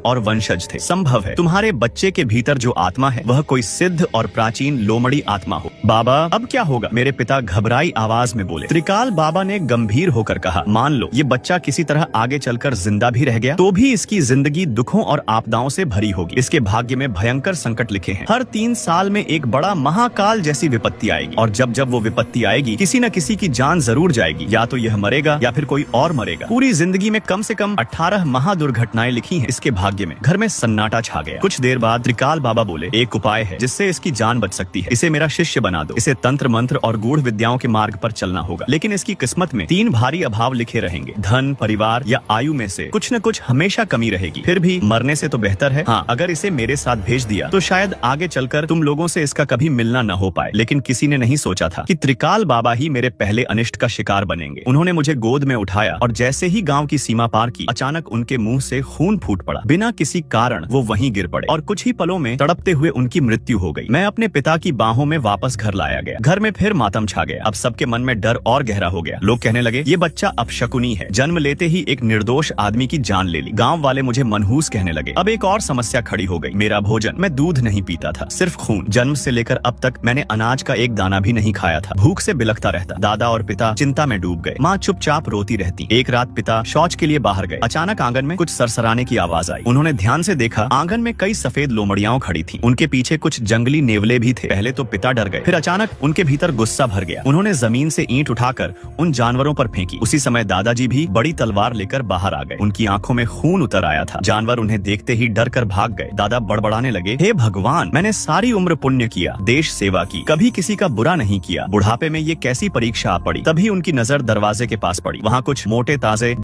और वंशज थे। संभव है तुम्हारे बच्चे के भीतर जो आत्मा है वह कोई सिद्ध और प्राचीन लोमड़ी आत्मा हो। बाबा अब क्या होगा? मेरे पिता घबराई आवाज में बोले। त्रिकाल बाबा ने गंभीर होकर कहा, मान लो ये बच्चा किसी तरह आगे चलकर जिंदा भी रह गया तो भी इसकी जिंदगी दुखों और आपदाओं से भरी होगी। इसके भाग्य में भयंकर संकट लिखे हैं। हर 3 साल में एक बड़ा महाकाल जैसी विपत्ति आएगी और जब जब वो विपत्ति आएगी किसी न किसी की जान जरूर जाएगी। या तो यह मरेगा या फिर कोई और मरेगा। पूरी जिंदगी में कम से कम 18 महादुर्घटनाएं लिखी हैं इसके भाग्य में। घर में सन्नाटा छा गया। कुछ देर बाद त्रिकाल बाबा बोले, एक उपाय है जिससे इसकी जान बच सकती है। इसे मेरा शिष्य बना दो। इसे तंत्र मंत्र और गूढ़ विद्याओं के मार्ग पर चलना होगा, लेकिन इसकी किस्मत में 3 भारी अभाव लिखे रहेंगे। धन, परिवार या आयु में से कुछ न कुछ हमेशा कमी रहेगी। फिर भी मरने से तो बेहतर है। हाँ, अगर इसे मेरे साथ भेज दिया तो शायद आगे चलकर तुम लोगों से इसका कभी मिलना न हो पाए। लेकिन किसी ने नहीं सोचा था कि त्रिकाल बाबा ही मेरे पहले अनिष्ट का शिकार बनेंगे। उन्होंने मुझे गोद में उठाया और जैसे ही गांव की सीमा पार की, अचानक उनके मुंह से खून फूट पड़ा। बिना किसी कारण वो वहीं गिर पड़े और कुछ ही पलों में तड़पते हुए उनकी मृत्यु हो गई। मैं अपने पिता की बाहों में वापस घर लाया गया। घर में फिर मातम छा गया। अब सबके मन में डर और गहरा हो गया। लोग कहने लगे, ये बच्चा अपशकुनी है, जन्म लेते ही एक निर्दोष आदमी की जान ले ली। गांव वाले मुझे मनहूस कहने लगे। अब एक और समस्या खड़ी हो गई, मेरा भोजन। मैं दूध नहीं पीता था, सिर्फ खून। जन्म से लेकर अब तक मैंने अनाज का एक दाना भी नहीं खाया था। भूख से बिलखता रहता। दादा और पिता चिंता में डूब गए। माँ चुपचाप रोती रहती। एक रात पिता शौच के लिए बाहर गए। अचानक आंगन में कुछ सरसराने की आवाज आई। उन्होंने ध्यान से देखा, आंगन में कई सफेद लोमड़ियां खड़ी थीं। उनके पीछे कुछ जंगली नेवले भी थे। पहले तो पिता डर गए, फिर अचानक उनके भीतर गुस्सा भर गया। उन्होंने जमीन से ईंट उठाकर उन जानवरों पर फेंकी। उसी समय दादाजी भी बड़ी तलवार लेकर बाहर आ गए। उनकी आंखों में खून उतर आया था। जानवर उन्हें देखते ही डर कर भाग गए। दादा बड़बड़ाने लगे, हे भगवान, मैंने सारी उम्र पुण्य किया, देश सेवा की, कभी किसी का बुरा नहीं किया। बुढ़ापे में ये कैसी परीक्षा आ पड़ी। तभी उनकी नजर दरवाजे के पास पड़ी। वहाँ कुछ मोटे ताजे